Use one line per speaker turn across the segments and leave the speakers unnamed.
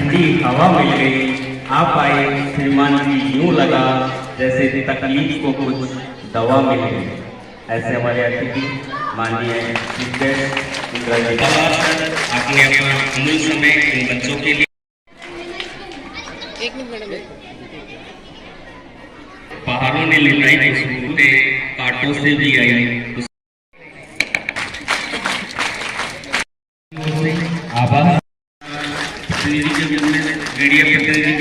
ठंडी हवा मिल गई। आप आए श्रीमान जी, यूं लगा जैसे तकलीफ को कुछ दवा मिल गई। ऐसे हमारे अतिथि माननीय इंदिरा जी, आपने अपना अमूल्य समय इन बच्चों के लिए।
एक मिनट मैडम,
पहाड़ों ने लुटाई खुशबूते, कांटों से भी आई आभार। मीडिया प्रतिनिधि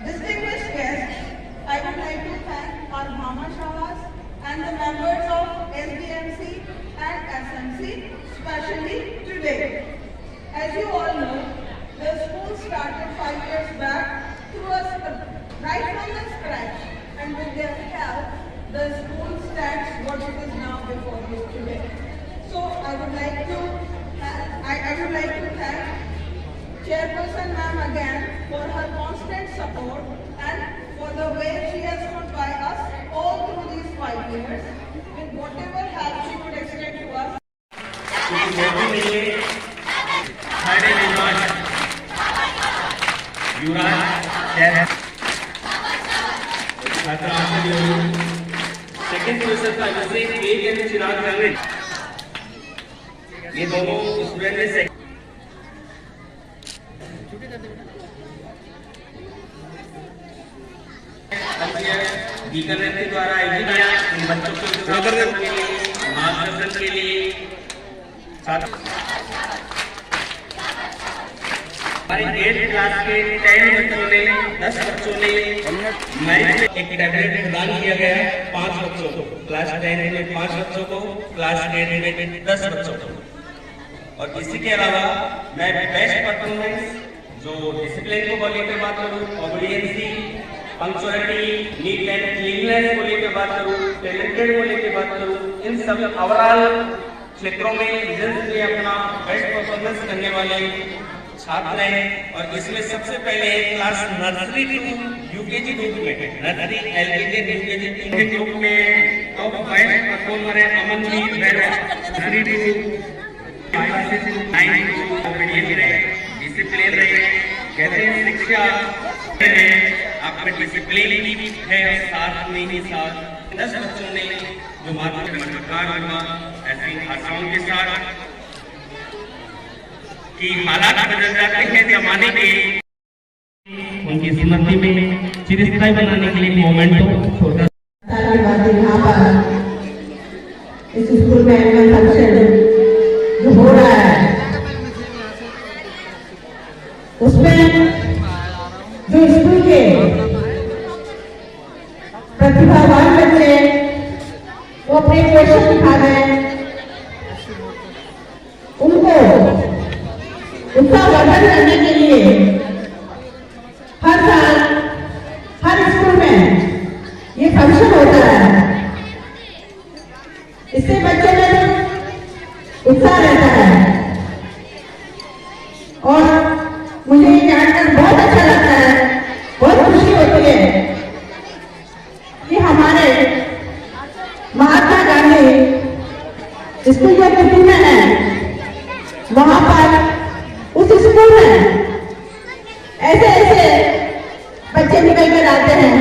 Distinguished guests, I would like to thank our Mama Shahas and the members of SDMC and SMC, especially today. As you all know, the school started 5 years back through right from the scratch, and with their help, the school stands what it is now before you today. So I would like to thank Chairperson Ma'am again for her constant support and for the way she has stood by us all through these 5 years with whatever help she could extend to us.
Second question था जिससे एक and चिराग जावेद, ये दोनों student ने के द्वारा आयोजित किया। इन बच्चों के मार्गदर्शन के लिए हमारे 8 क्लास के 10 बच्चों ने 10 बच्चों ने एक टैबलेट प्रदान किया गया है 5 बच्चों को, क्लास 10 में 5 बच्चों को, क्लास 10 में 10 बच्चों को। और इसी के अलावा मैं बेस्ट परफॉर्मेंस जो डिसिप्लिन को लेकर बात करूँ, ऑबीडियंसी, पंक्चुअलिटी, नीट एंड क्लीननेस को लेकर बात करूँ, टैलेंटेड को लेकर बात करूँ, इन सब ओवरऑल क्षेत्रों में रिजल्ट में अपना बेस्ट परफॉर्मेंस करने वाले छात्र हैं। और इसमें सबसे पहले class nursery to UKG group में, नर्सरी एलकेजी यूकेजी के ग्रुप में टॉप 5 परफॉर्मर है अमनदीप बैरा, नर्सरी टू 5 से 9 डिसिप्लिन रहे। कहते हैं शिक्षा आपका डिसिप्लिन भी है और साथ में ही साथ 10 बच्चों ने जो माध्यम मददगार हुआ ऐसी आशाओं के साथ कि हालात बदल जाते हैं जमाने के, उनकी स्मृति में चिरस्थायी बनाने के लिए मोमेंटो छोटा
यहाँ पर इस स्कूल में एनुअल फंक्शन जो हो रहा है उसमें जो स्कूल के प्रतिभावान बच्चे वो अपने क्वेश्चन दिखा रहे हैं, उनको उत्साहवर्धन करने के लिए हर साल हर स्कूल में ये फंक्शन होता है। इससे बच्चों में उत्साह रहता है और मुझे ये जानकर बहुत अच्छा लगता है, बहुत खुशी होती है कि हमारे महात्मा गांधी स्कूल जो कुटी में है वहां पर उस स्कूल में ऐसे ऐसे बच्चे निकल कर आते हैं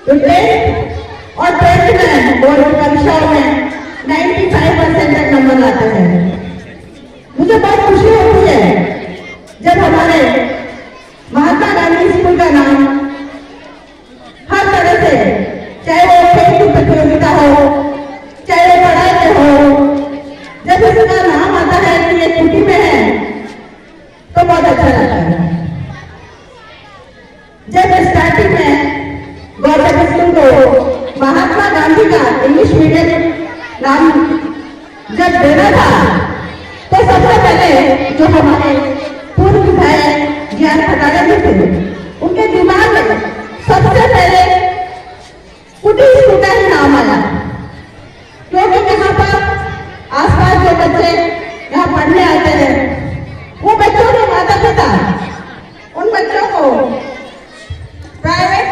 तो 10th और 12th में बोर्ड परीक्षाओं में 95% तक नंबर लाते हैं। मुझे बहुत खुशी होती है जब हमारे महात्मा गांधी स्कूल का नाम हर तरह से, चाहे वो खेल की प्रतियोगिता हो, चाहे वो पढ़ाई में हो, जब इसका नाम आता है कि ये कुटी में है तो बहुत अच्छा लगता है। जब स्टार्टिंग में गवर्नमेंट स्कूल को महात्मा गांधी का इंग्लिश मीडियम नाम जब देना था तो सबसे पहले जो हमारे पूर्व विधायक जी आर खटाड़े जी थे, उनके दिमाग में सबसे पहले कुटी स्कूल का ही नाम आया, क्योंकि यहाँ पर आसपास जो बच्चे यहाँ पढ़ने आते हैं, वो बच्चों के माता पिता उन बच्चों को प्राइवेट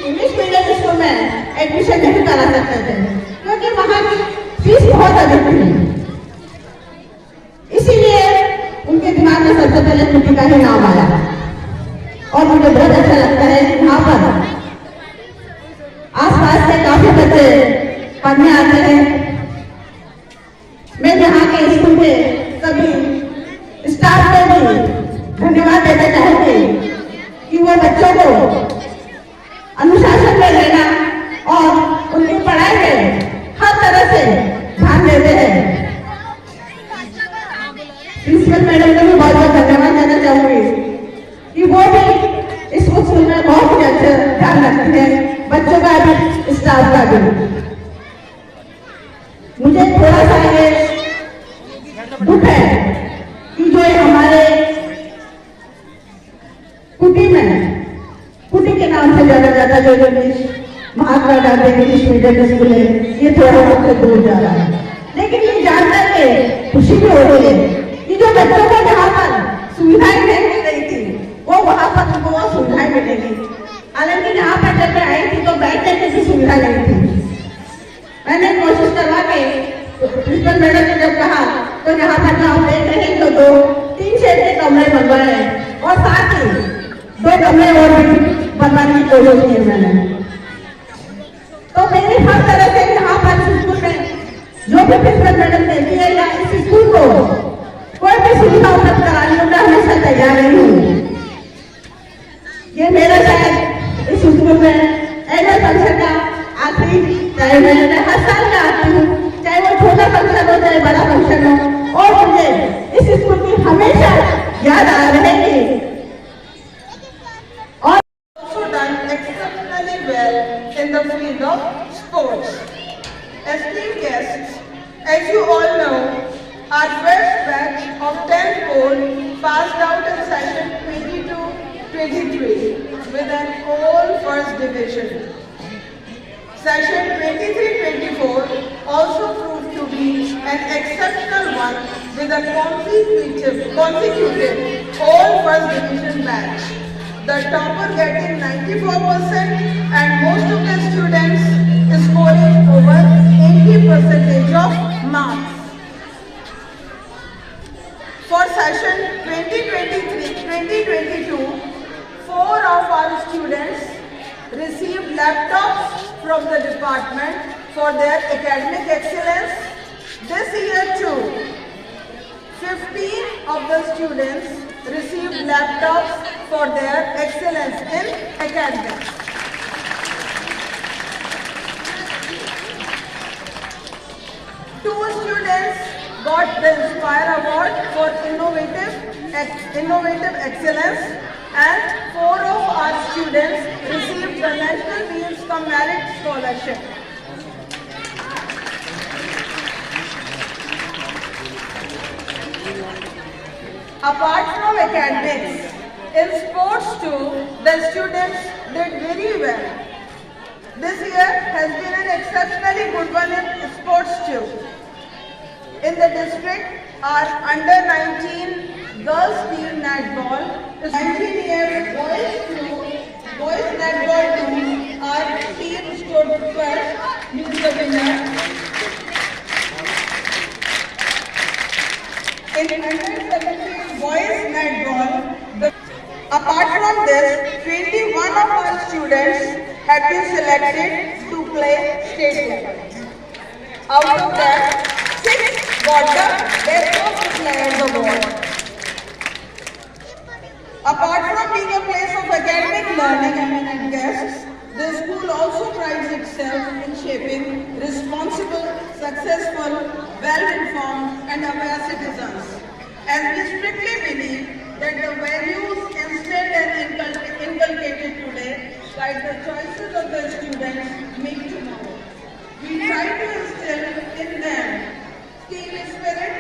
इंग्लिश मीडियम स्कूल में एडमिशन नहीं करा सकते थे, क्योंकि वहाँ की फीस बहुत अधिक थी। इसीलिए उनके दिमाग में सबसे पहले कुटी का ही नाम आया। और मुझे बहुत अच्छा लगता है कि यहाँ पर आसपास से काफी बच्चे पढ़ने आते हैं। मैं यहाँ के स्कूल के सभी स्टाफ को भी धन्यवाद देना चाहूंगी कि वो बच्चों को अनुशासन में लेना और उनकी पढ़ाई में हर तरह से ध्यान देते हैं। प्रिंसिपल मैडम को भी बहुत बहुत धन्यवाद देना चाहूंगी कि वो भी इस स्कूल में बहुत ही अच्छा ध्यान रखते हैं, बच्चों का भी स्टाफ का भी। मुझे थोड़ा सा ये दुख है कि जो हमारे कुटी में, कुटी के नाम से जाना जाता जो Mahatma Gandhi English medium school है, ये थोड़ा हमसे दूर जा रहा है। लेकिन ये जानकर के खुशी भी हो रही है कि जो बच्चों को जहाँ पर सुविधाएं नहीं मिल रही थी, वो वहाँ पर उनको वो सुविधाएं मिलेगी। हालांकि यहाँ पर जब मैं आई थी तो बैठने की भी सुविधा नहीं थी। मैंने कोशिश करवा के प्रिंसिपल मैडम ने जब कहा तो यहाँ पर जो आप देख रहे हैं तो 2-3 शेड के कमरे बनवाए हैं और साथ ही 2 कमरे और भी बनवाने की कोशिश की है मैंने। तो मेरी हर तरह से यहाँ पर स्कूल में जो भी प्रिंसिपल मैडम देखी है या इस स्कूल को कोई भी सुविधा उपलब्ध कराने में हमेशा तैयार रही हूँ। ये मेरा शायद इस स्कूल में एनुअल फंक्शन का आखिरी टाइम है। मैं हर साल में आती हूँ, चाहे वो छोटा फंक्शन हो चाहे बड़ा फंक्शन हो, और मुझे इस स्कूल की हमेशा याद आ रहेगी। और
also done exceptionally well in the field of sports. Esteemed guests, as you all know, our first batch of 10th board passed out in session 22-23 with an all first division. Session 23-24 also proved to be an exceptional one with a consecutive all first division batch. The topper getting 94% and most of the students scoring over 80% of marks. For session 2023-2022, 4 of our students received laptops from the department for their academic excellence. This year too, 15 of the students received laptops for their excellence in academics. Two students got the Inspire Award for innovative excellence, and 4 of our students received the National Meals Cum Merit Scholarship. Apart from academics, in sports too, the students did very well. This year has been an exceptionally good one in sports too. In the district, our under-19 girls team netball, 19-year boys netball team, our team stood first, means the winner. In under-17 boys netball, apart from this, 21 of our students had been selected to play state level. Out of that, 6 got the Best of the Players Award. Apart from being a place of academic learning, eminent guests, the school also prides itself in shaping responsible, successful, well-informed and aware citizens. As we strictly believe that the values instilled and inculcated today guide the choices of the students make tomorrow. We try to instill in them team spirit,